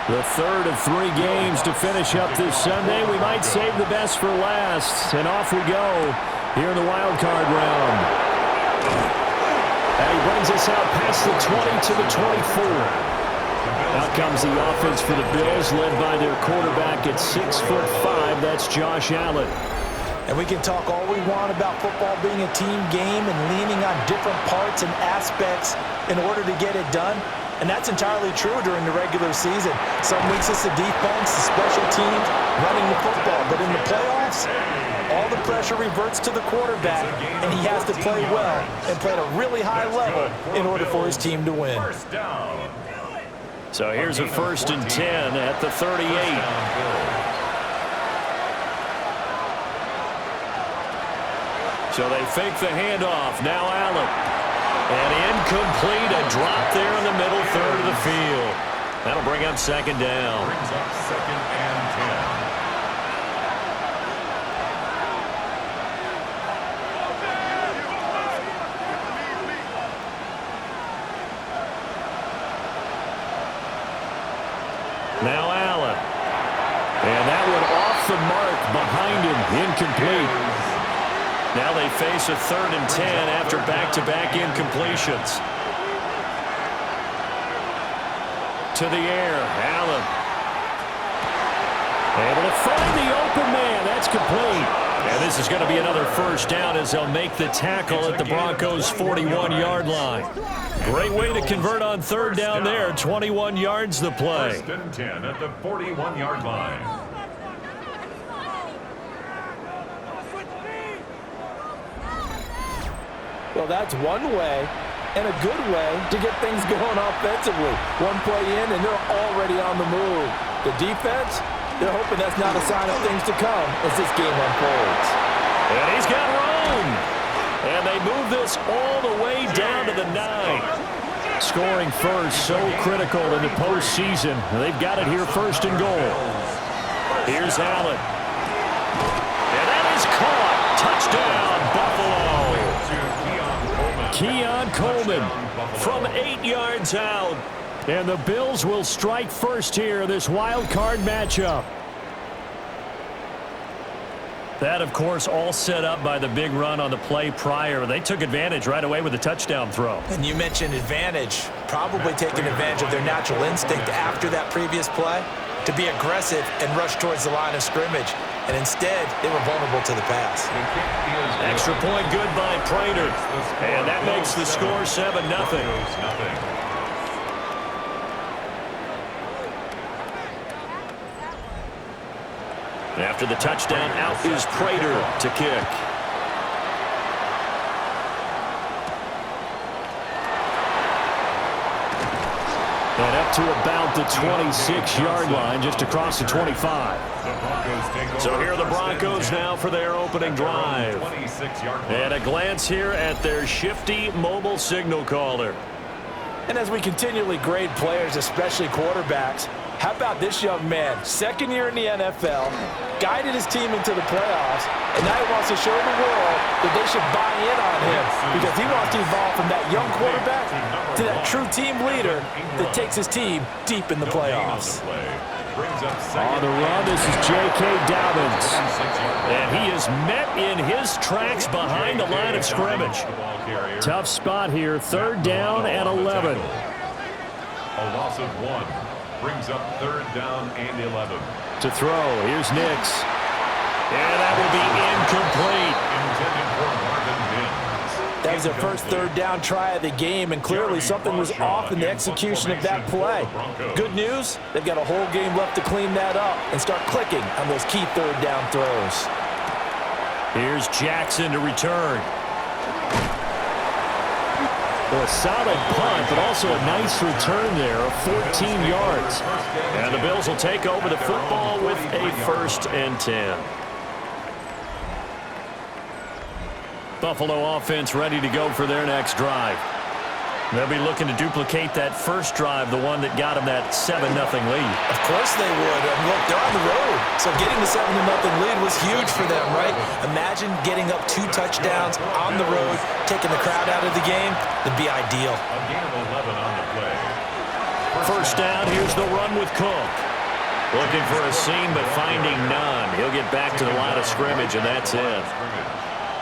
The third of 3 games to finish up this Sunday. We might save the best for last. And off we go here in the wild card round. And he brings us out past the 20 to the 24. Out comes the offense for the Bills, led by their quarterback at 6'5". That's Josh Allen. And we can talk all we want about football being a team game and leaning on different parts and aspects in order to get it done. And that's entirely true during the regular season. Some weeks it's the defense, the special teams, running the football. But in the playoffs, all the pressure reverts to the quarterback, and he has to play well and play at a really high level in order for his team to win. So here's a 1st and 10 at the 38. So they fake the handoff. Now Allen. And incomplete, a drop there in the middle third of the field. That'll bring up 2nd down. Brings up 2nd and 10. Now Allen. And that one off the mark behind him, incomplete. Now they face a 3rd and 10 after back-to-back incompletions. To the air, Allen. Able to find the open man. That's complete. And this is going to be another 1st down as they'll make the tackle at the Broncos' 41-yard line. Great way to convert on 3rd down there. 21 yards the play. 1st and 10 at the 41-yard line. Well, that's one way and a good way to get things going offensively. One play in, and they're already on the move. The defense, they're hoping that's not a sign of things to come as this game unfolds. And he's got room. And they move this all the way down to the 9. Scoring first, so critical in the postseason. They've got it here 1st and goal. Here's Allen. And that is caught. Touchdown, Buffalo. Keon Coleman from 8 yards out. And the Bills will strike first here, this wild card matchup. That, of course, all set up by the big run on the play prior. They took advantage right away with a touchdown throw. And you mentioned advantage, probably taking advantage of their natural instinct after that previous play to be aggressive and rush towards the line of scrimmage. And instead, they were vulnerable to the pass. Extra point good by Prater. And that makes the score 7-0. After the touchdown, out is Prater to kick. And up to about the 26-yard line, just across the 25. So here are the Broncos now for their opening drive. And a glance here at their shifty mobile signal caller. And as we continually grade players, especially quarterbacks, how about this young man? 2nd year in the NFL, guided his team into the playoffs, and now he wants to show the world that they should buy in on him because he wants to evolve from that young quarterback to that true team leader that takes his team deep in the playoffs. On the run, this is J.K. Dobbins. And he is met in his tracks behind the line of scrimmage. Tough spot here, 3rd down and 11. A loss of 1. Brings up 3rd down and 11. To throw, here's Nix. And that will be incomplete. Intended for Marvin Mims. That was their first 3rd down try of the game, and clearly something was off in the execution of that play. Good news, they've got a whole game left to clean that up and start clicking on those key 3rd down throws. Here's Jackson to return. Well, a solid punt, but also a nice return there of 14 yards. And the Bills will take over the football with a 1st and 10. Buffalo offense ready to go for their next drive. They'll be looking to duplicate that first drive, the one that got them that 7-0 lead. Of course they would. And look, they're on the road. So getting the 7-0 lead was huge for them, right? Imagine getting up 2 touchdowns on the road, taking the crowd out of the game. That'd be ideal. A gain of 11 on the play. First down, here's the run with Cook. Looking for a seam, but finding none. He'll get back to the line of scrimmage, and that's it.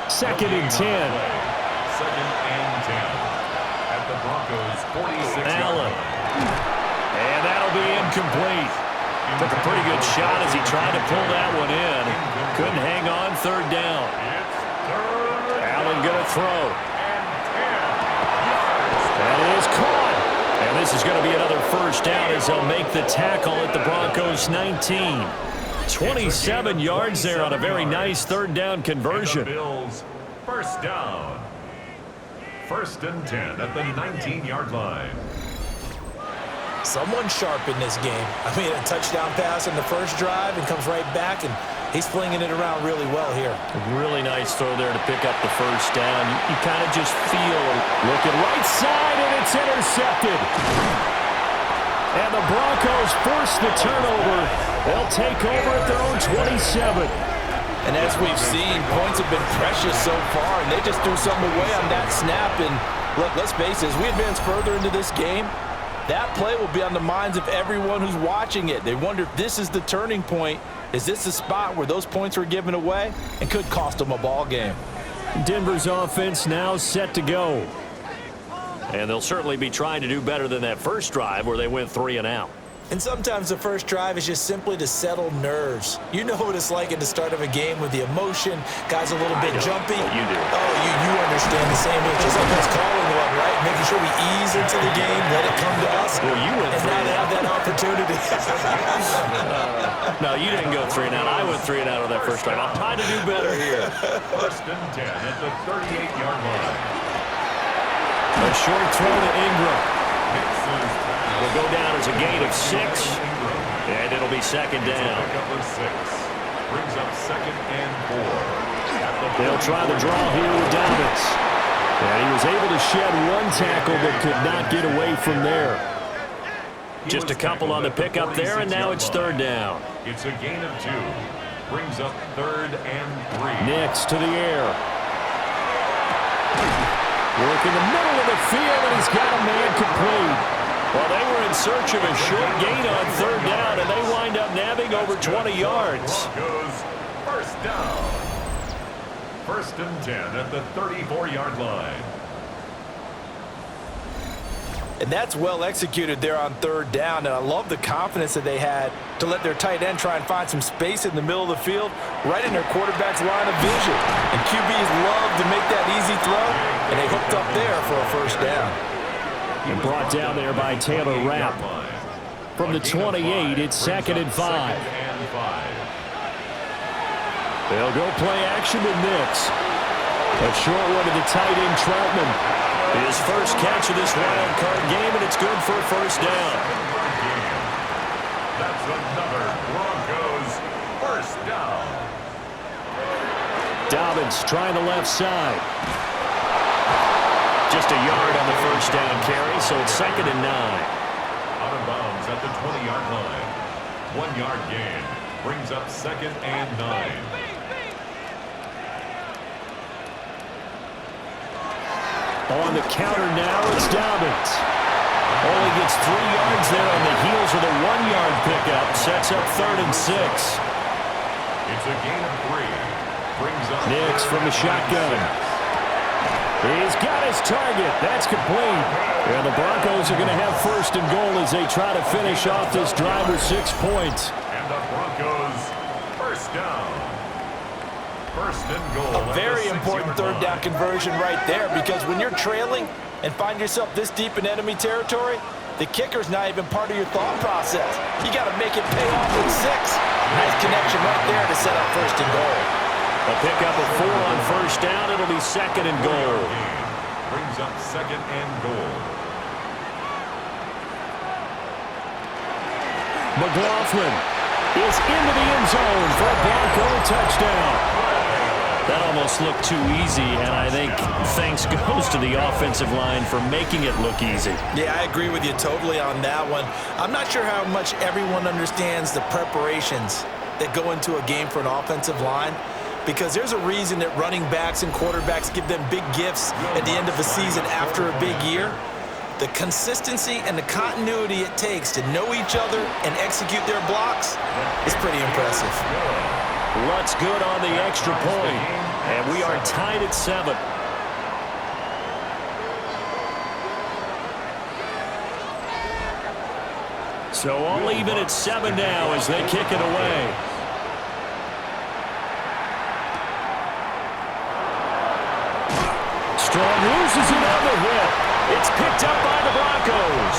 Second and 10. Second and 10. At the Broncos' 46. Allen. And that'll be incomplete. Took a pretty good shot as he tried to pull that one in. Couldn't hang on, third down. Allen going to throw. That is caught. And this is going to be another first down as they'll make the tackle at the Broncos' 19. 27 yards there on a very nice third down conversion. Bills, first down. First and 10 at the 19-yard line. Someone sharp in this game. I mean, a touchdown pass on the first drive and comes right back, and he's flinging it around really well here. Really nice throw there to pick up the first down. You kind of just feel, looking right side, and it's intercepted. And the Broncos force the turnover. They'll take over at their own 27. And as we've seen, points have been precious so far, and they just threw something away on that snap. And look, let's face it, as we advance further into this game, that play will be on the minds of everyone who's watching it. They wonder if this is the turning point. Is this the spot where those points were given away and could cost them a ball game? Denver's offense now set to go. And they'll certainly be trying to do better than that first drive where they went 3 and out. And sometimes the first drive is just simply to settle nerves. You know what it's like at the start of a game with the emotion. Guys a little bit jumpy. You do. Oh, you understand the same way. Just like us calling one, right? Making sure we ease into the game, let it come to us. Well, you went and now they have that opportunity. No, you didn't go 3 and out. I went 3 and out on that first drive. I'll try to do better here. First and 10 at the 38-yard line. A short throw to Ingram. Will go down as a gain of 6, and it'll be second down. Brings up second and 4. They'll try the draw here with Dobbins. And he was able to shed one tackle but could not get away from there. Just a couple on the pickup there, and now it's third down. It's a gain of 2. Brings up third and 3. Next to the air. Work in the middle of the field, and he's got a man complete. Well, they were in search of a short gain on third down, and they wind up nabbing over 20 yards. Broncos, first down. First and 10 at the 34-yard line. And that's well executed there on third down. And I love the confidence that they had to let their tight end try and find some space in the middle of the field, right in their quarterback's line of vision. And QBs love to make that easy throw, and they hooked up there for a first down. And brought down there by Taylor Rapp. From the 28, it's second and 5. They'll go play action with Nix. A short one to the tight end, Troutman. His first catch of this wild card game, and it's good for a first down. That's another Broncos first down. Dobbins trying the left side. Just a yard on the first down carry, so it's second and 9. Out of bounds at the 20-yard line. 1-yard gain. Brings up second and 9. On the counter now, it's Dobbins. Only gets 3 yards there on the heels of the 1-yard pickup. Sets up third and 6. It's a gain of 3. Brings up Nix from the shotgun. He's got his target. That's complete. And the Broncos are going to have first and goal as they try to finish off this drive with 6 points. And the Broncos first down. First and goal. A very important third down conversion right there, because when you're trailing and find yourself this deep in enemy territory, the kicker's not even part of your thought process. You got to make it pay off with 6. Nice connection right there to set up first and goal. A pickup of 4 on first down. It'll be second and goal. Brings up second and goal. McLaughlin is into the end zone for a Bronco touchdown. That almost looked too easy, and I think thanks goes to the offensive line for making it look easy. Yeah, I agree with you totally on that one. I'm not sure how much everyone understands the preparations that go into a game for an offensive line, because there's a reason that running backs and quarterbacks give them big gifts at the end of the season after a big year. The consistency and the continuity it takes to know each other and execute their blocks is pretty impressive. What's good on the extra point? And we are tied at 7. So all even at 7 now as they kick it away. Strong loses it on the hit. It's picked up by the Broncos.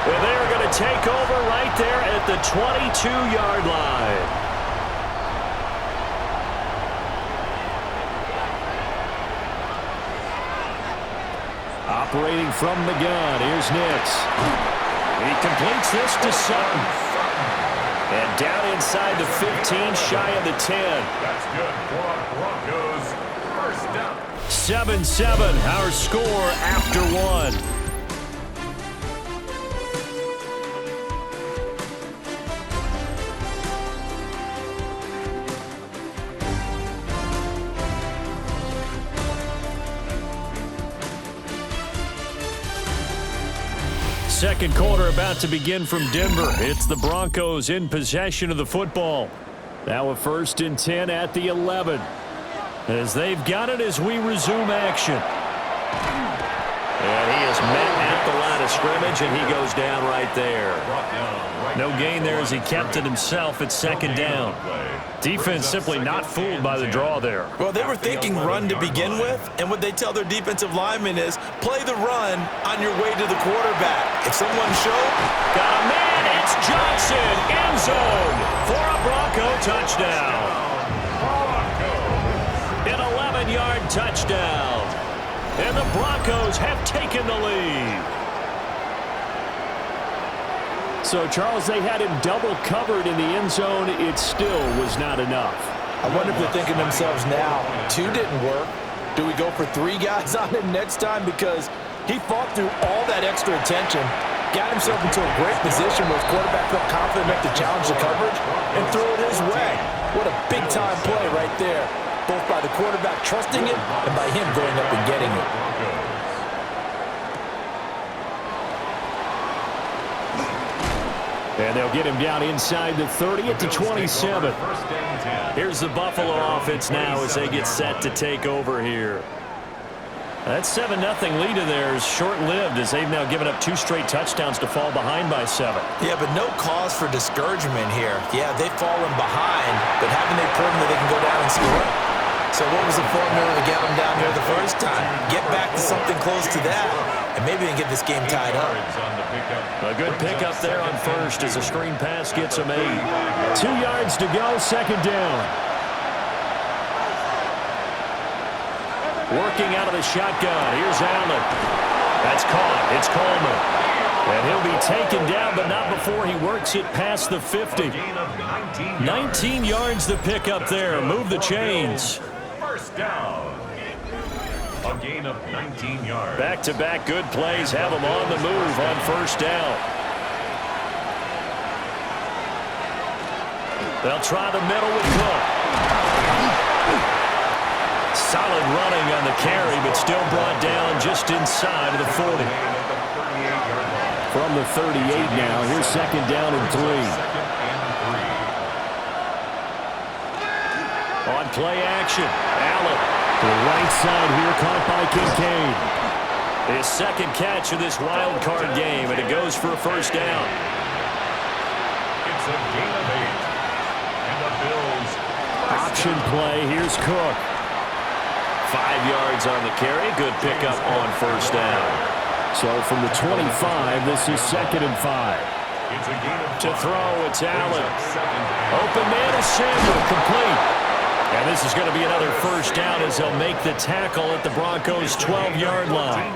And they're going to take over right there at the 22-yard line. Operating from the gun, here's Nix. He completes this to Sutton. And down inside the 15, shy of the 10. That's good for our Broncos. First down. 7-7, our score after 1. Second quarter about to begin from Denver. It's the Broncos in possession of the football. Now a 1st and 10 at the 11. As they've got it as we resume action. And he is met at the line of scrimmage, and he goes down right there. No gain there as he kept it himself at 2nd down. Defense simply not fooled by the draw there. Well, they were thinking run to begin with, and what they tell their defensive linemen is play the run on your way to the quarterback. If someone shows, got a man, it's Johnson, end zone for a Bronco touchdown. An 11-yard touchdown. And the Broncos have taken the lead. So, Charles, they had him double covered in the end zone. It still was not enough. I wonder if they're thinking to themselves now, 2 didn't work. Do we go for 3 guys on him next time? Because he fought through all that extra attention, got himself into a great position where his quarterback felt confident enough to challenge the coverage and throw it his way. What a big-time play right there, both by the quarterback trusting it and by him going up and getting it. And they'll get him down inside the 30 at the 27. Here's the Buffalo offense now as they get set to take over here. That 7-0 lead of theirs short-lived as they've now given up 2 straight touchdowns to fall behind by 7. Yeah, but no cause for discouragement here. Yeah, they've fallen behind, but haven't they proven that they can go down and score? So what was the formula to get them down here the first time? Get back to something close to that, and maybe they can get this game tied up. A good pickup there on first as a screen pass gets them 8. 2 yards to go, 2nd down. Working out of the shotgun. Here's Allen. That's caught. It's Coleman. And he'll be taken down, but not before he works it past the 50. 19 yards to pick up there. Move the chains. First down. A gain of 19 yards. Back-to-back good plays have them on the move on first down. They'll try the middle with Cook. Solid running on the carry, but still brought down just inside of the 40. From the 38 now, here's 2nd down and 3. On play action, Allen. The right side here caught by Kincaid. His 2nd catch of this wild card game, and it goes for a first down. It's a gain of 8. And the Bills. Option play, here's Cook. 5 yards on the carry, good pickup on first down. So from the 25, this is 2nd and 5. It's a gain of 5. To throw, it's Allen. Open man is Samuel, complete. And this is going to be another first down as they'll make the tackle at the Broncos' 12-yard line.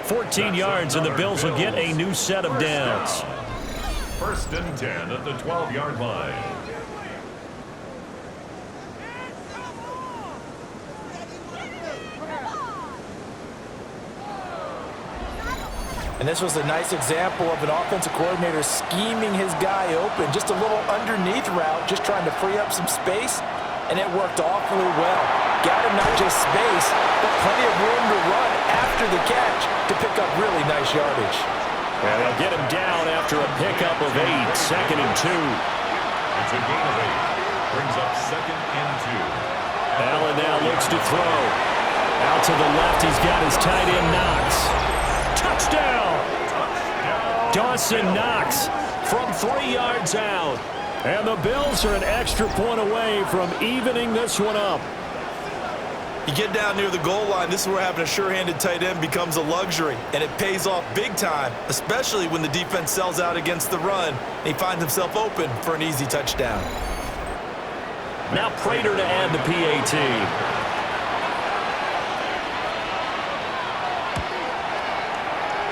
14 yards, and the Bills will get a new set of downs. 1st and 10 at the 12-yard line. And this was a nice example of an offensive coordinator scheming his guy open. Just a little underneath route, just trying to free up some space, and it worked awfully well. got him not just space, but plenty of room to run after the catch to pick up really nice yardage. And they'll get him down after a pickup of 8, 2nd and 2. It's a gain of 8. Brings up 2nd and 2. Allen now looks to throw. Out to the left, he's got his tight end Knox. Touchdown! Dawson Knox from 3 yards out. And the Bills are an extra point away from evening this one up. You get down near the goal line, this is where having a sure-handed tight end becomes a luxury, and it pays off big time, especially when the defense sells out against the run, and he finds himself open for an easy touchdown. Now Prater to add the PAT.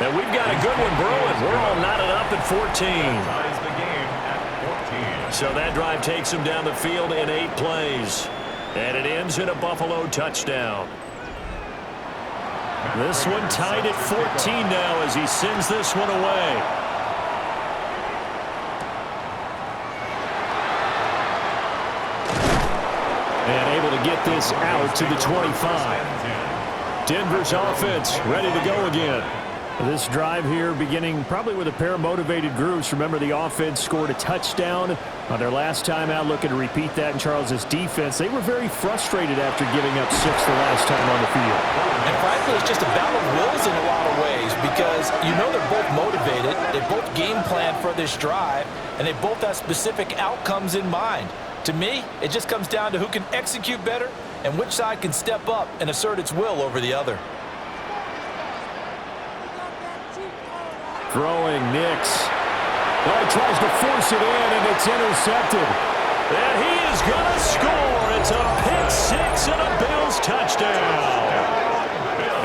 And we've got a good one brewing. We're all knotted up at 14. Ties the game at 14. So that drive takes him down the field in 8 plays. And it ends in a Buffalo touchdown. This one tied at 14 now as he sends this one away. And able to get this out to the 25. Denver's offense ready to go again. This drive here beginning probably with a pair of motivated groups. Remember, the offense scored a touchdown on their last time out. Looking to repeat that in Charles's defense. They were very frustrated after giving up 6 the last time on the field. And frankly, it's just a battle of wills in a lot of ways because you know they're both motivated. They both game plan for this drive, and they both have specific outcomes in mind. To me, it just comes down to who can execute better and which side can step up and assert its will over the other. Throwing Nix. Oh, he tries to force it in, and it's intercepted. And he is going to score. It's a pick-6 and a Bills touchdown.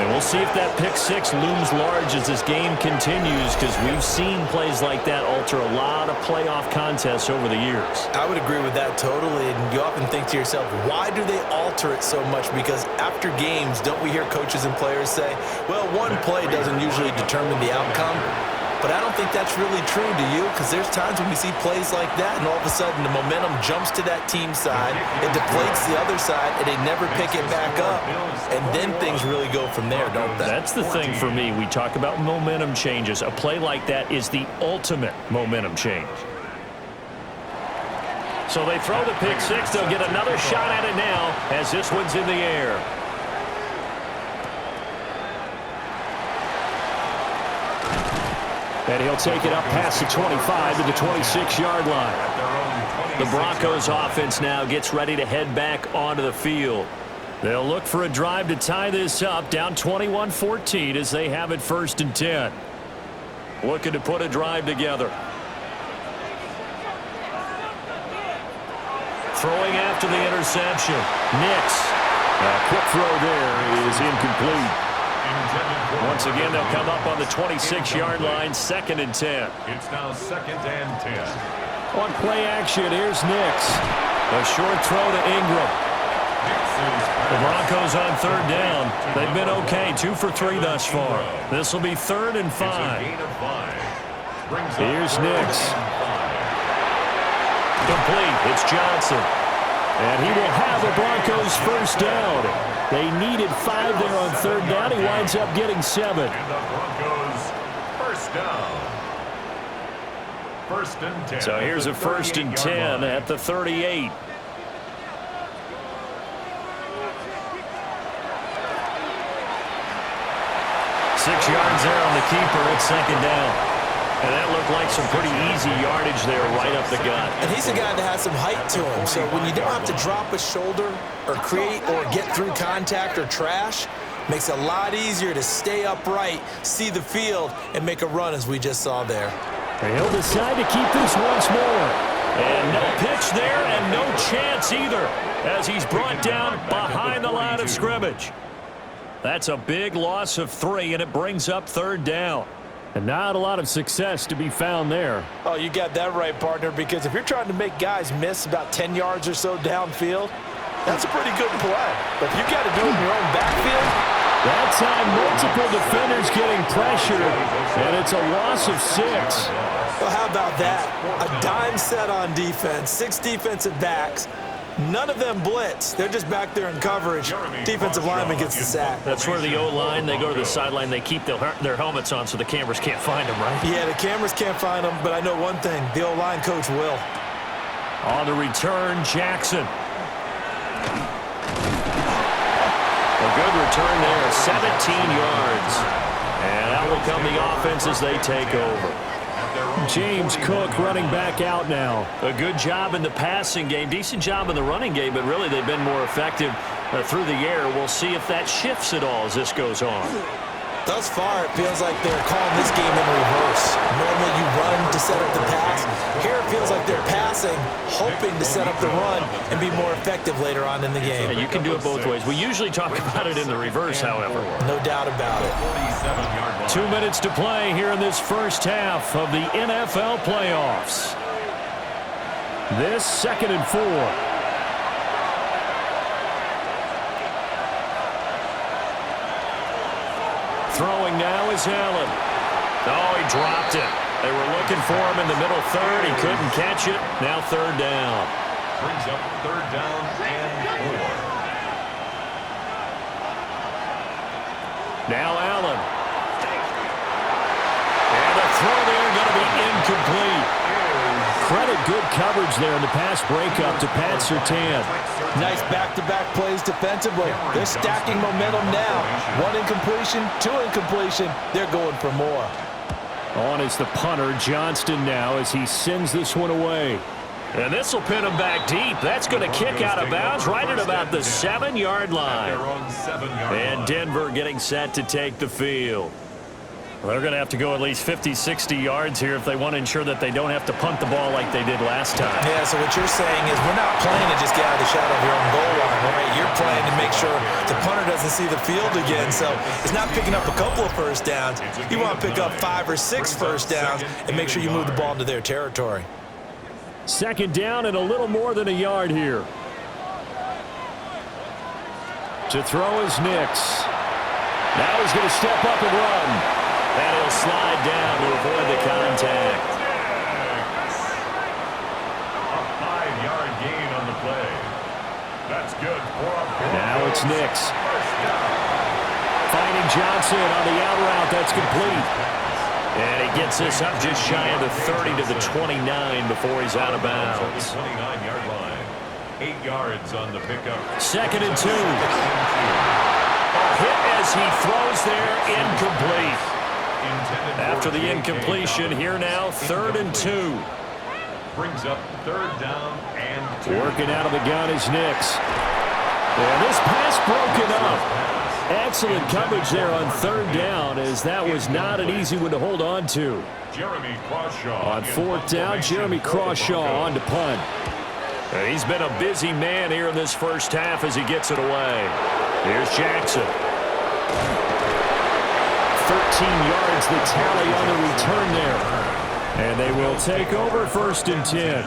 And we'll see if that pick-6 looms large as this game continues, because we've seen plays like that alter a lot of playoff contests over the years. I would agree with that totally, and you often think to yourself, why do they alter it so much? Because after games, don't we hear coaches and players say, well, one play doesn't usually determine the outcome? But I don't think that's really true, do you? Because there's times when we see plays like that, and all of a sudden the momentum jumps to that team side, it deflates the other side, and they never pick it back up. And then things really go from there, don't they? That's the thing for me. We talk about momentum changes. A play like that is the ultimate momentum change. So they throw the pick-6. They'll get another shot at it now as this one's in the air. And he'll take it up past the 25 to the 26-yard line. The Broncos offense now gets ready to head back onto the field. They'll look for a drive to tie this up, down 21-14 as they have it 1st and 10. Looking to put a drive together. Throwing after the interception. Nix. A quick throw there is incomplete. Once again, they'll come up on the 26-yard line, 2nd and 10. It's now 2nd and 10. On play action, here's Nix. A short throw to Ingram. The Broncos on 3rd down. They've been okay, 2 for 3 thus far. This will be 3rd and 5. Here's Nix. Complete. It's Johnson. And he will have the Broncos 1st down. They needed 5 there on 3rd down. He winds up getting 7. And the Broncos 1st down. 1st and 10. So here's a 1st and 10 at the 38. Six yards there on the keeper. It's 2nd down. And that looked like some pretty easy yardage there right up the gut. And he's a guy that has some height to him. So when you don't have to drop a shoulder or create or get through contact or trash, makes it a lot easier to stay upright, see the field, and make a run as we just saw there. And he'll decide to keep this once more. And no pitch there and no chance either as he's brought down behind the line of scrimmage. That's a big loss of 3, and it brings up 3rd down. And not a lot of success to be found there. Oh, you got that right, partner, because if you're trying to make guys miss about 10 yards or so downfield, that's a pretty good play. But if you got to do it in your own backfield. That time, multiple defenders getting pressured, and it's a loss of 6. Well, how about that? A dime set on defense, 6 defensive backs. None of them blitz. They're just back there in coverage. Defensive lineman gets the sack. That's where the O-line, they go to the sideline, they keep their helmets on so the cameras can't find them, right? Yeah, the cameras can't find them, but I know one thing. The O-line coach will. On the return, Jackson. A good return there, 17 yards. And out will come the offense as they take over. James Cook running back out now. A good job in the passing game, decent job in the running game, but really they've been more effective through the air. We'll see if that shifts at all as this goes on. Thus far, it feels like they're calling this game in reverse. Normally you run to set up the pass. Here it feels like they're passing, hoping to set up the run and be more effective later on in the game. Yeah, you can do it both ways. We usually talk about it in the reverse, however. No doubt about it. 2 minutes to play here in this first half of the NFL playoffs. This 2nd and 4. Throwing now is Allen. Oh, he dropped it. They were looking for him in the middle third. He couldn't catch it. Now 3rd down. Brings up 3rd down and 4. Now Allen. And the throw there going to be incomplete. Credit good coverage there in the pass breakup to Pat Surtain. Nice back-to-back plays defensively. They're stacking momentum now. 1 incompletion, 2 incompletion. They're going for more. On is the punter, Johnston now, as he sends this one away. And this will pin him back deep. That's going to kick out of bounds right at about the 7-yard line. And Denver getting set to take the field. Well, they're going to have to go at least 50, 60 yards here if they want to ensure that they don't have to punt the ball like they did last time. Yeah, so what you're saying is we're not playing to just get out of the shadow of your own goal line, right? You're playing to make sure the punter doesn't see the field again. So it's not picking up a couple of first downs. You want to pick up 5 or 6 first downs and make sure you move the ball into their territory. 2nd down and a little more than a yard here. To throw is Nix. Now he's going to step up and run. And he'll slide down to avoid the contact. A 5-yard gain on the play. That's good for a Now it's Nix. Finding Johnson on the out route. That's complete. And he gets this up just shy of the 30 to the 29 before he's out of bounds. 29-yard line. 8 yards on the pickup. 2nd and 2. A hit as he throws there, incomplete. After the incompletion, here now, 3rd and 2. Brings up 3rd down and 2. Working out of the gun is Nix. And this pass broken up. Excellent coverage there on 3rd down, as that was not an easy one to hold on to. Jeremy Crawshaw. On 4th down, Jeremy Crawshaw on to punt. And he's been a busy man here in this first half as he gets it away. Here's Jackson. 13 yards the tally on the return there. And they will take over 1st and 10.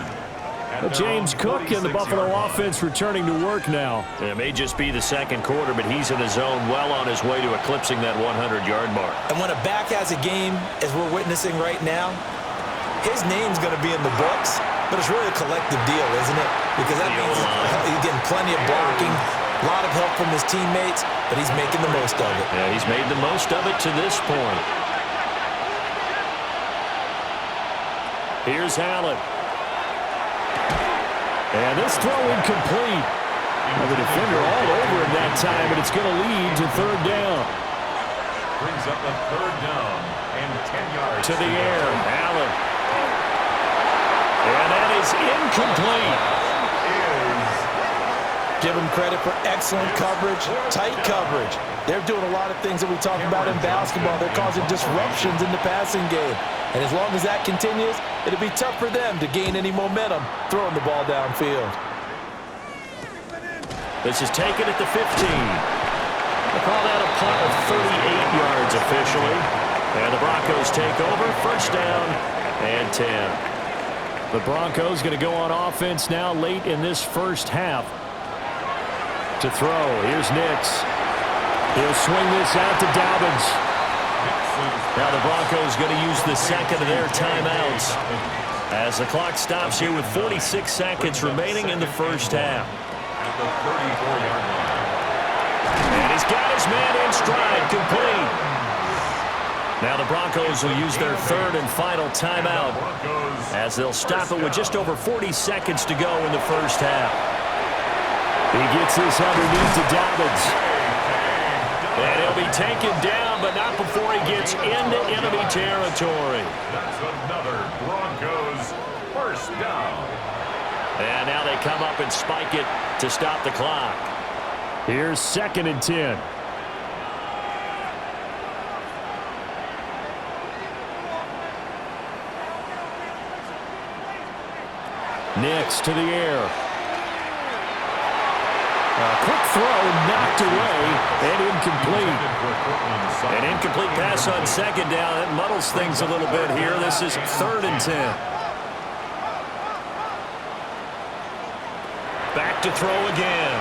James Cook and the Buffalo offense returning to work now. It may just be the 2nd quarter, but he's in his zone, well on his way to eclipsing that 100-yard mark. And when a back has a game, as we're witnessing right now, his name's going to be in the books, but it's really a collective deal, isn't it? Because that means he's getting plenty of blocking, a lot of help from his teammates, but he's making the most of it. Yeah, he's made the most of it to this point. Here's Allen. And this throw incomplete. Well, the defender all over him that time, and it's going to lead to 3rd down. Brings up a 3rd down and 10 yards. To the air, Allen. And that is incomplete. Give them credit for excellent coverage, tight coverage. They're doing a lot of things that we talk about in basketball. They're causing disruptions in the passing game. And as long as that continues, it'll be tough for them to gain any momentum throwing the ball downfield. This is taken at the 15. They call that a punt of 38 yards officially. And the Broncos take over, 1st down and 10. The Broncos going to go on offense now late in this first half. To throw, here's Nix. He'll swing this out to Dobbins. Now the Broncos going to use the 2nd of their timeouts. As the clock stops here with 46 seconds remaining in the first half. At the 34-yard line. And he's got his man in stride, complete. Now the Broncos will use their third and final timeout as they'll stop it with just over 40 seconds to go in the first half. He gets this underneath to Dobbins. And he'll be taken down, but not before he gets into enemy territory. That's another Broncos first down. And now they come up and spike it to stop the clock. Here's 2nd and 10. Nix to the air. A quick throw knocked away and incomplete. An incomplete pass on 2nd down. That muddles things a little bit here. This is 3rd and 10. Back to throw again.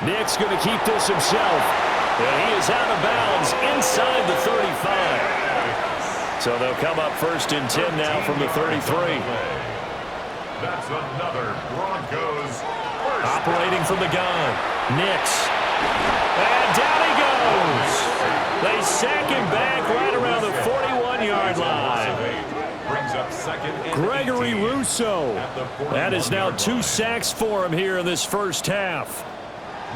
Nick's going to keep this himself. And he is out of bounds inside the 35. So they'll come up 1st and 10 now from the 33. That's another Broncos first. Operating from the gun. Nix. And down he goes. They sack him back right around the 41-yard line. Brings up 2nd and Gregory 18. Rousseau. That is now 2 sacks for him here in this first half.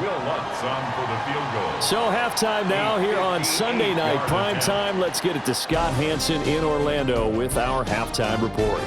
Will Lutz on for the field goal. So halftime now here on Sunday night prime time. Let's get it to Scott Hanson in Orlando with our halftime report.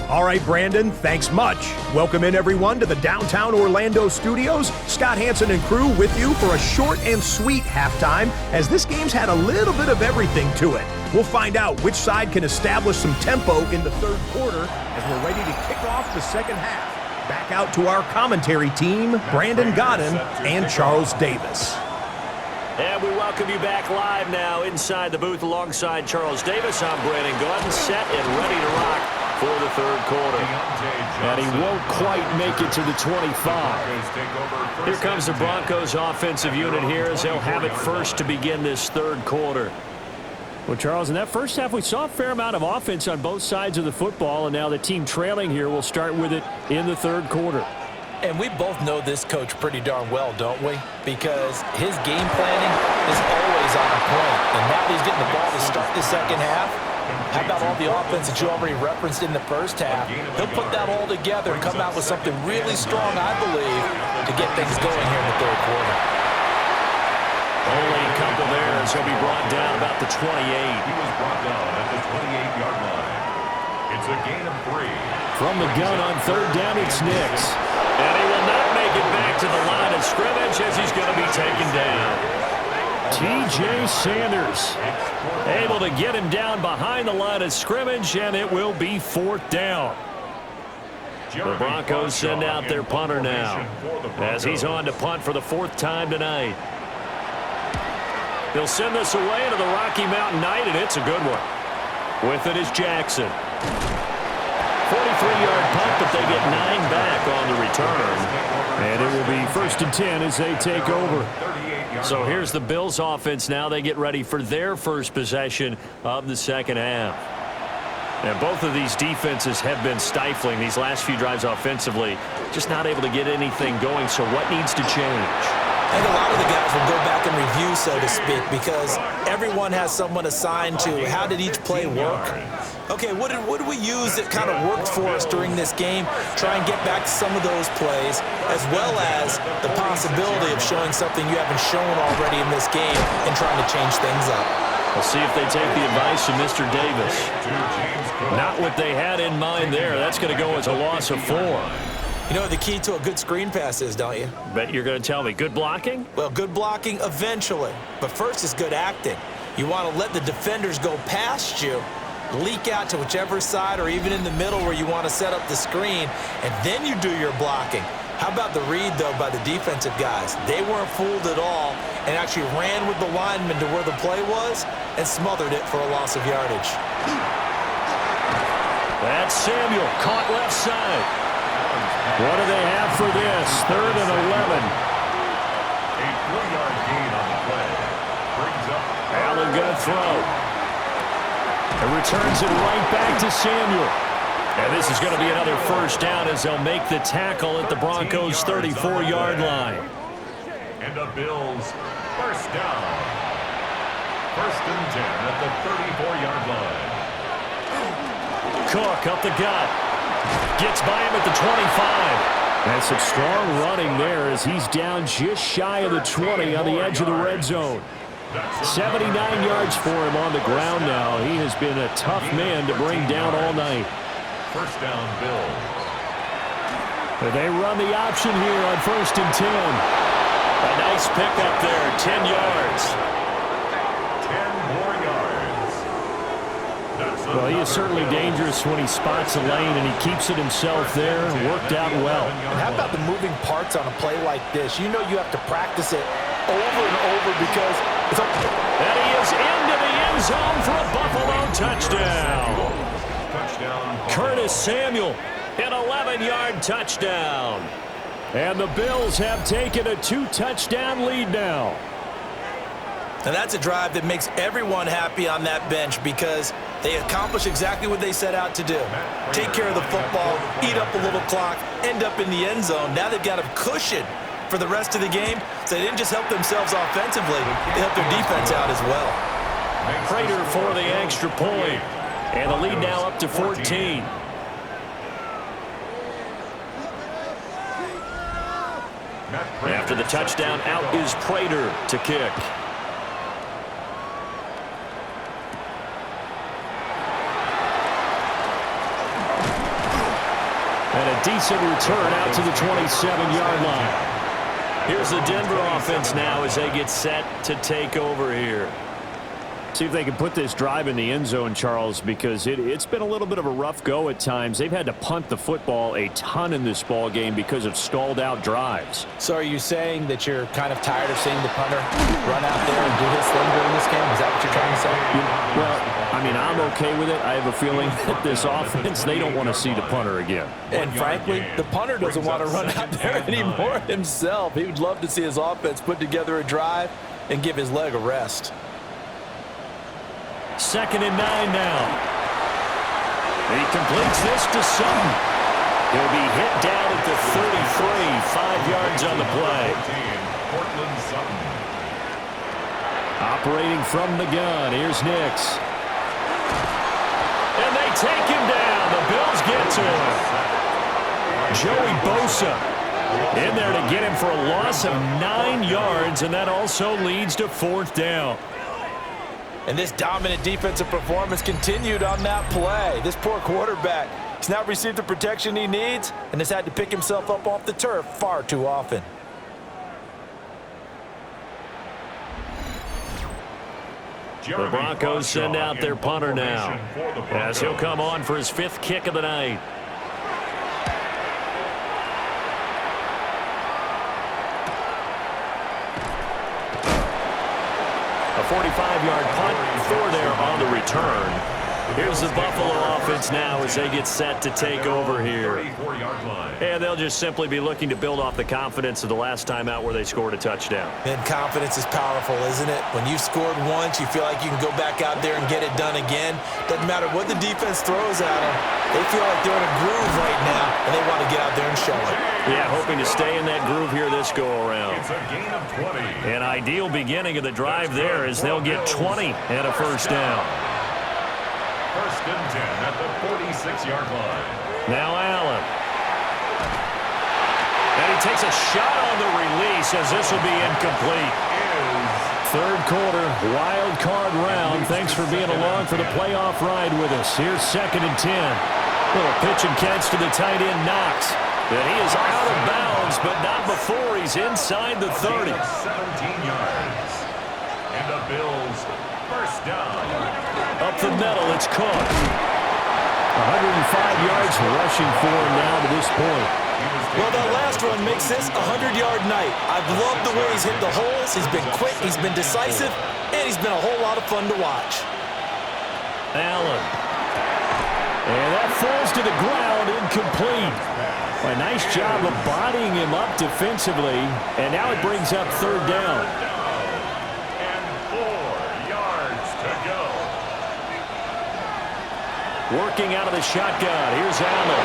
All right, Brandon, thanks much. Welcome in, everyone, to the downtown Orlando studios. Scott Hanson and crew with you for a short and sweet halftime, as this game's had a little bit of everything to it. We'll find out which side can establish some tempo in the third quarter as we're ready to kick off the second half. Back out to our commentary team, Brandon Godden and Charles Davis. And we welcome you back live now inside the booth alongside Charles Davis. I'm Brandon Godden, set and ready to rock for the third quarter. And he won't quite make it to the 25. Here comes the Broncos offensive unit here as they'll have it first to begin this third quarter. Well, Charles, in that first half, we saw a fair amount of offense on both sides of the football, and now the team trailing here will start with it in the third quarter. And we both know this coach pretty darn well, don't we? Because his game planning is always on point. And now that he's getting the ball to start the second half, how about all the offense that you already referenced in the first half? He'll put that all together and come out with something really strong, I believe, to get things going here in the third quarter. Only a couple there as he'll be brought down about the 28. He was brought down at the 28-yard line. It's a gain of 3. From the gun on third down, it's Nix. And he will not make it back to the line of scrimmage as he's going to be taken down. T.J. Sanders able to get him down behind the line of scrimmage, and it will be 4th down. The Broncos send out their punter now as he's on to punt for the 4th time tonight. They'll send this away into the Rocky Mountain Night, and it's a good one. With it is Jackson. 43-yard punt, but they get 9 back on the return. And it will be 1st and 10 as they take over. So here's the Bills offense now. They get ready for their first possession of the second half. And both of these defenses have been stifling these last few drives offensively. Just not able to get anything going. So what needs to change? I think a lot of the guys will go back and review, so to speak, because everyone has someone assigned to how did each play work. Okay, what did we use that kind of worked for us during this game? Try and get back to some of those plays, as well as the possibility of showing something you haven't shown already in this game and trying to change things up. We'll see if they take the advice of Mr. Davis. Not what they had in mind there. That's going to go as a loss of 4. You know what the key to a good screen pass is, don't you? Bet you're going to tell me. Good blocking? Well, good blocking eventually. But first is good acting. You want to let the defenders go past you, leak out to whichever side or even in the middle where you want to set up the screen, and then you do your blocking. How about the read, though, by the defensive guys? They weren't fooled at all and actually ran with the lineman to where the play was and smothered it for a loss of yardage. That's Samuel, caught left side. What do they have for this? 3rd and 11. A 3-yard gain on the play. Brings up going to throw. And returns it right back to Samuel. And this is going to be another first down as they'll make the tackle at the Broncos' 34-yard line. And the Bills first down. First and 10 at the 34-yard line. Cook up the gut. Gets by him at the 25. And some strong running there as he's down just shy of the 20 on the edge of the red zone. 79 yards for him on the ground now. He has been a tough man to bring down all night. First down, Bills. They run the option here on first and 10. A nice pickup there, 10 yards. 10 more yards. Well, he is certainly dangerous when he spots a lane, and he keeps it himself there. Worked out well. And how about the moving parts on a play like this? You know you have to practice it over and over because it's a... And he is into the end zone for a Buffalo touchdown. Curtis Samuel, an 11-yard touchdown. And the Bills have taken a 2-touchdown lead now. And that's a drive that makes everyone happy on that bench because they accomplish exactly what they set out to do. Take care of the football, eat up a little clock, end up in the end zone. Now they've got a cushion for the rest of the game, so they didn't just help themselves offensively, they helped their defense out as well. Prater for the extra point. And the lead now up to 14. After the touchdown, out is Prater to kick. And a decent return out to the 27-yard line. Here's the Denver offense now as they get set to take over here. See if they can put this drive in the end zone, Charles, because it's been a little bit of a rough go at times. They've had to punt the football a ton in this ball game because of stalled-out drives. So are you saying that you're kind of tired of seeing the punter run out there and do his thing during this game? Is that what you're trying to say? Well, I mean, I'm okay with it. I have a feeling that this offense, they don't want to see the punter again. And frankly, the punter doesn't want to run out there anymore himself. He would love to see his offense put together a drive and give his leg a rest. 2nd and 9 now. He completes this to Sutton. He'll be hit down at the 33, 5 yards on the play. Operating from the gun, here's Nix. And they take him down. The Bills get to him. Joey Bosa in there to get him for a loss of 9 yards, and that also leads to 4th down. And this dominant defensive performance continued on that play. This poor quarterback has not received the protection he needs and has had to pick himself up off the turf far too often. The Broncos send out their punter now as he'll come on for his 5th kick of the night. A 45-yard punt, 4 there on the return. Here's the Buffalo offense now as they get set to take over here. And they'll just simply be looking to build off the confidence of the last time out where they scored a touchdown. And confidence is powerful, isn't it? When you've scored once, you feel like you can go back out there and get it done again. Doesn't matter what the defense throws at them. They feel like they're in a groove right now, and they want to get out there and show it. Yeah, hoping to stay in that groove here this go-around. It's a gain of 20. An ideal beginning of the drive there as they'll get 20 and a first down. First and 10 at the 46-yard line. Now Allen. And he takes a shot on the release as this will be incomplete. 3rd quarter, wild card round. Thanks for being along for the playoff ride with us. Here's 2nd and 10. Little pitch and catch to the tight end, Knox. And he is out of bounds, but not before he's inside the 30. 17 yards. And the Bills first down. Up the middle, it's Cook. 105 yards rushing for him now to this point. Well, that last run makes this a 100-yard night. I've loved the way he's hit the holes. He's been quick, he's been decisive, and he's been a whole lot of fun to watch. Allen. And that falls to the ground, incomplete. A nice job of bodying him up defensively, and now it brings up 3rd down. And 4 yards Working out of the shotgun. Here's Allen.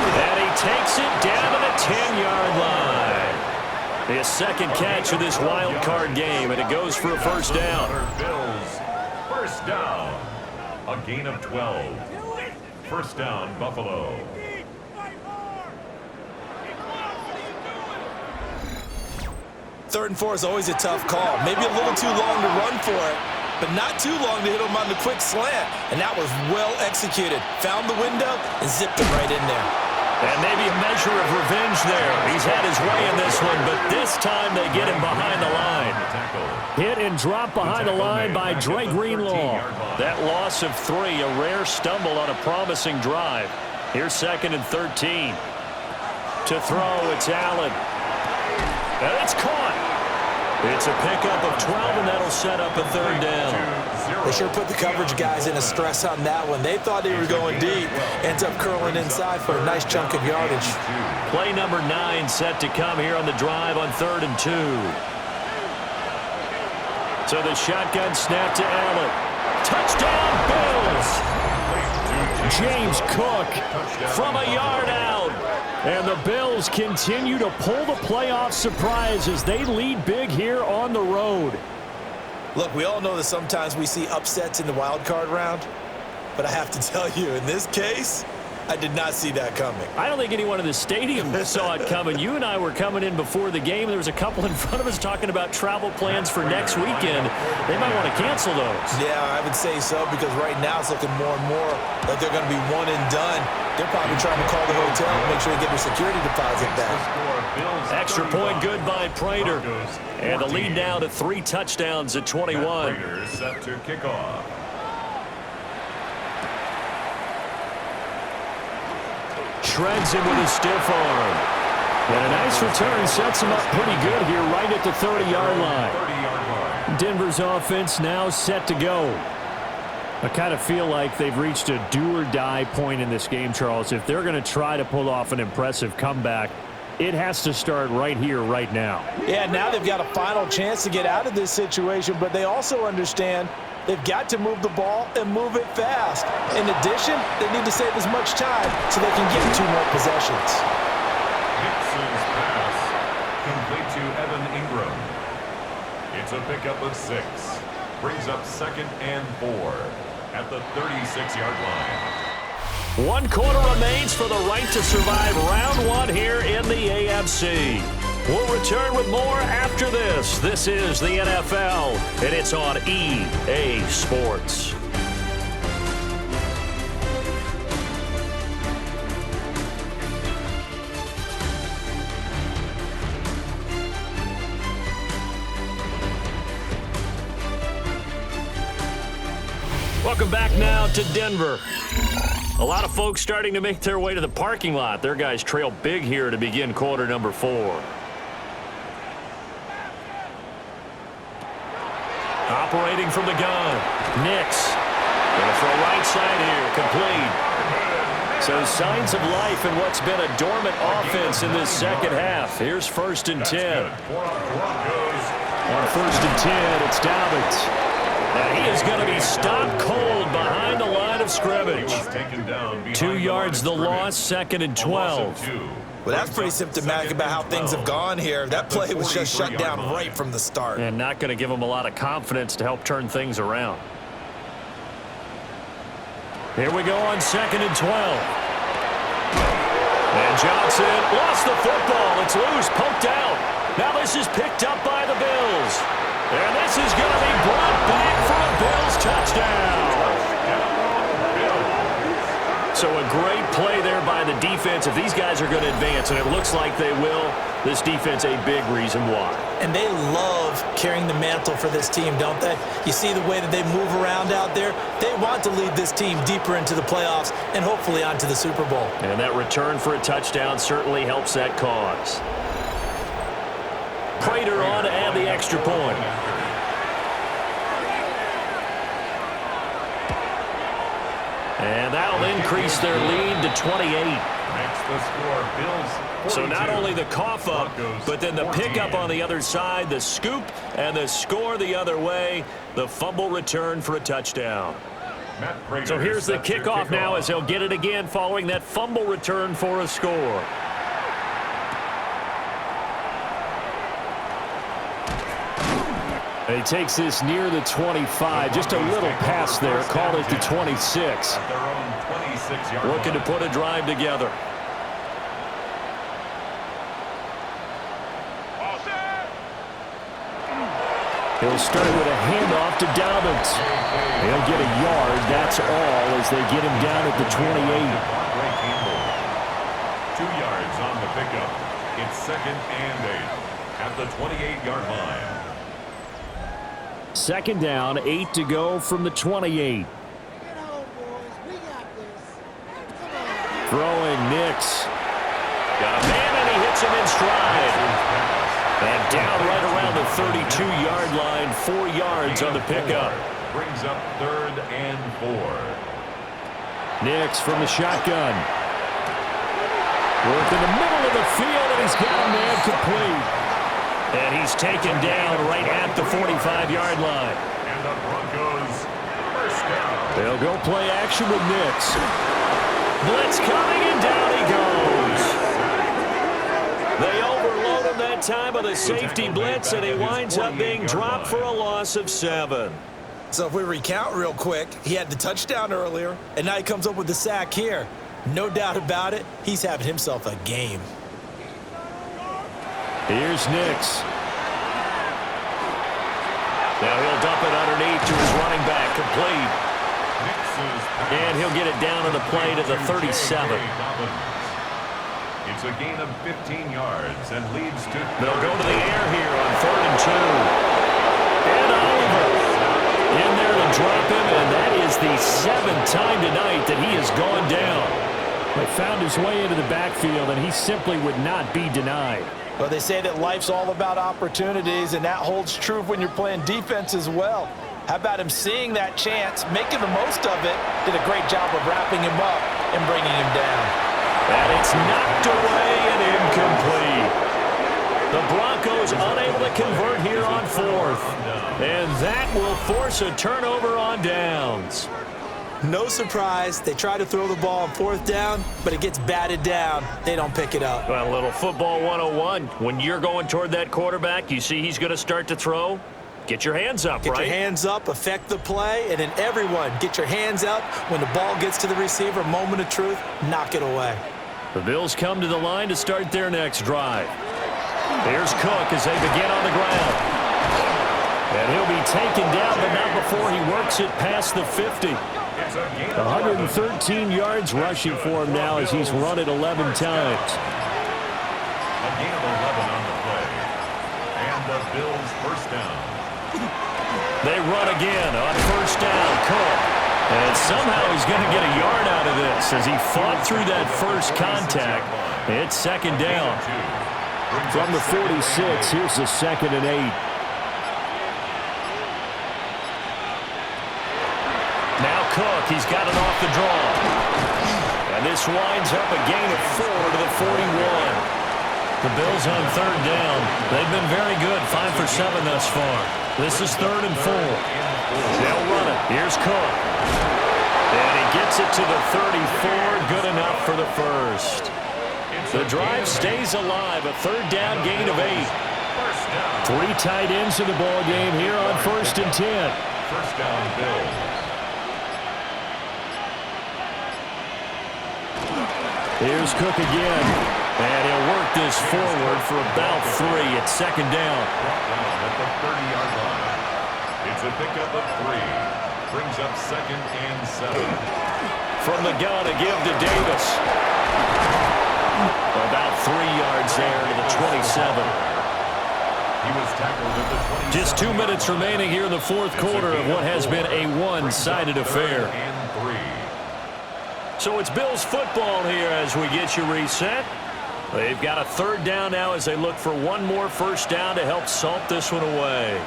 And he takes it down to the 10-yard line. His second catch of this wild card game, and it goes for a first down. Bills, first down. A gain of 12. First down, Buffalo. Third and 4 is always a tough call. Maybe a little too long to run for it, but not too long to hit him on the quick slant. And that was well executed. Found the window and zipped it right in there. And maybe a measure of revenge there. He's had his way in this one, but this time they get him behind the line. Hit and drop behind the line by Dre Greenlaw. That loss of 3, a rare stumble on a promising drive. Here's 2nd and 13. To throw, it's Allen. And it's caught. It's a pickup of 12, and that'll set up a third down. They sure put the coverage guys in a stress on that one. They thought they were going deep. Ends up curling inside for a nice chunk of yardage. Play number 9 set to come here on the drive on 3rd and 2. So the shotgun snap to Allen. Touchdown, Bills! James Cook from a yard out. And the Bills continue to pull the playoff surprise as they lead big here on the road. Look, we all know that sometimes we see upsets in the wild card round, but I have to tell you, in this case, I did not see that coming. I don't think anyone in the stadium saw it coming. You and I were coming in before the game. There was a couple in front of us talking about travel plans for next weekend. They might want to cancel those. Yeah, I would say so, because right now it's looking more and more like they're going to be one and done. They're probably trying to call the hotel and make sure they get their security deposit back. Extra point good by Prater. And the lead now to 3 touchdowns at 21. Prater set to kick off. Shreds him with a stiff arm. And a nice return sets him up pretty good here right at the 30-yard line. Denver's offense now set to go. I kind of feel like they've reached a do-or-die point in this game, Charles. If they're going to try to pull off an impressive comeback, it has to start right here, right now. Yeah, now they've got a final chance to get out of this situation, but they also understand they've got to move the ball and move it fast. In addition, they need to save as much time so they can get 2 more possessions. Nixon's pass complete to Evan Ingram. It's a pickup of 6. Brings up 2nd and 4 at the 36-yard line. 1 quarter remains for the right to survive round 1 here in the AFC. We'll return with more after this. This is the NFL, and it's on EA Sports. Welcome back now to Denver. A lot of folks starting to make their way to the parking lot. Their guys trail big here to begin quarter number 4. Operating from the gun. Nix. Going to throw right side here. Complete. So signs of life in what's been a dormant offense in this second half. Here's 1st and 10. On 1st and 10, it's Dobbins. And he is going to be stopped cold behind the line of scrimmage. 2 yards the loss, 2nd and 12. Well, that's pretty symptomatic about how things have gone here. That play was just shut down right from the start. And not going to give them a lot of confidence to help turn things around. Here we go on 2nd and 12. And Johnson lost the football. It's loose, poked out. Now this is picked up by the Bills. And this is going to be brought back for a Bills touchdown. So a great play there by the defense. If these guys are going to advance, and it looks like they will, this defense a big reason why. And they love carrying the mantle for this team, don't they? You see the way that they move around out there? They want to lead this team deeper into the playoffs and hopefully onto the Super Bowl. And that return for a touchdown certainly helps that cause. Prater on to add the extra point. And that'll increase their lead to 28. Makes the score Bills 42. So not only the cough up, but then the pickup on the other side, the scoop, and the score the other way, the fumble return for a touchdown. So here's the kickoff now as they'll get it again following that fumble return for a score. He takes this near the 25. Just a little pass there. Called it the 26. Looking to put a drive together. He'll start with a handoff to Dobbins. He'll get a yard. That's all as they get him down at the 28. 2 yards on the pickup. It's 2nd and 8 at the 28-yard line. 2nd down, 8 to go from the 28. Throwing Nix. Got a man and he hits him in stride. And down right around the 32-yard line, 4 yards on the pickup. Brings up 3rd and 4. Nix from the shotgun. Work in the middle of the field, and he's got a man complete. And he's taken down right at the 45-yard line. And the Broncos first down. They'll go play action with Nix. Blitz coming, and down he goes. They overload him that time with a safety blitz, and he winds up being dropped for a loss of 7. So if we recount real quick, he had the touchdown earlier, and now he comes up with the sack here. No doubt about it, he's having himself a game. Here's Nix. Now he'll dump it underneath to his running back, complete. And he'll get it down on the play to the 37. It's a gain of 15 yards and leads to... They'll go to the air here on 3rd and 2. And Oliver in there to drop him, and that is the 7th time tonight that he has gone down. He found his way into the backfield, and he simply would not be denied. Well, they say that life's all about opportunities, and that holds true when you're playing defense as well. How about him seeing that chance, making the most of it, did a great job of wrapping him up and bringing him down. And it's knocked away and incomplete. The Broncos unable to convert here on 4th. And that will force a turnover on downs. No surprise, they try to throw the ball on 4th down, but it gets batted down. They don't pick it up. Well, a little football 101. When you're going toward that quarterback, you see he's going to start to throw. Get your hands up, right? Get your hands up, affect the play, and then everyone get your hands up. When the ball gets to the receiver, moment of truth, knock it away. The Bills come to the line to start their next drive. Here's Cook as they begin on the ground. And he'll be taken down, but not before he works it past the 50. 113 yards rushing for him now as he's run it 11 times. A gain of 11 on the play. And the Bills first down. They run again on 1st down. Cook. And somehow he's going to get a yard out of this as he fought through that first contact. It's 2nd down. From the 46, here's the 2nd and 8. Now Cook, he's got it off the draw. And this winds up a gain of 4 to the 41. The Bills on 3rd down. They've been very good, 5 for 7 thus far. This is 3rd and 4. They'll run it. Here's Cook. And he gets it to the 34. Good enough for the first. The drive stays alive. A 3rd down gain of 8. 3 tight ends in the ball game here on 1st and 10. First down, Bills. Here's Cook again. And he'll work this forward for about 3 at 2nd down. Down at the 30-yard line. It's a pickup of 3. Brings up 2nd and 7. From the gun, a give to Davis. About 3 yards there to the 27. He was tackled at the 27. Just 2 minutes remaining here in the 4th quarter of what has been a one-sided affair. And 3. So it's Bills football here as we get you reset. They've got a 3rd down now as they look for one more first down to help salt this one away.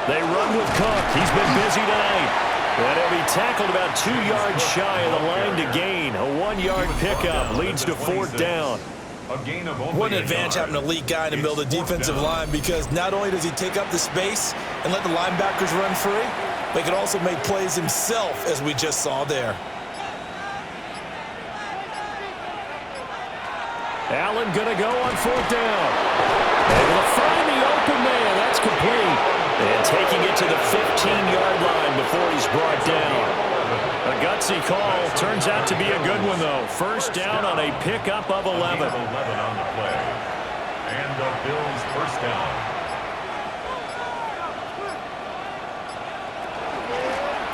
They run with Cook. He's been busy tonight. And he'll be tackled about 2 yards shy of the line to gain. A 1-yard pickup leads to 4th down. What an advantage having an elite guy in the middle of the defensive line, because not only does he take up the space and let the linebackers run free, but he can also make plays himself, as we just saw there. Allen going to go on 4th down. Able to find the open man. That's complete. And taking it to the 15-yard line before he's brought down. A gutsy call. Turns out to be a good one, though. First down on a pickup of 11. 11 on the play. And the Bills first down.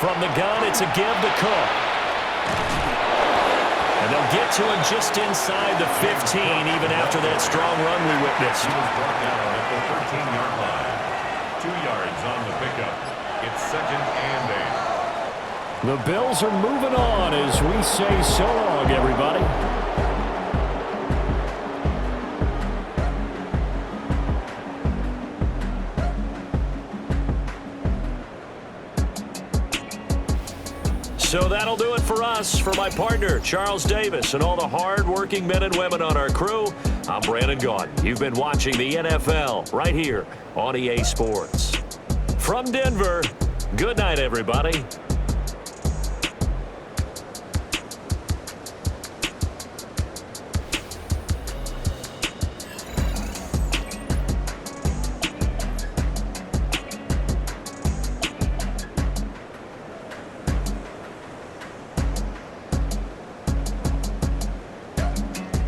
From the gun, it's a give to Cook. And they'll get to him just inside the 15, even after that strong run we witnessed. He was brought down at the 13-yard line. 2 yards on the pickup. It's 2nd and 8. The Bills are moving on as we say so long, everybody. So that'll do it for us. For my partner, Charles Davis, and all the hard-working men and women on our crew, I'm Brandon Gaudin. You've been watching the NFL right here on EA Sports. From Denver, good night, everybody.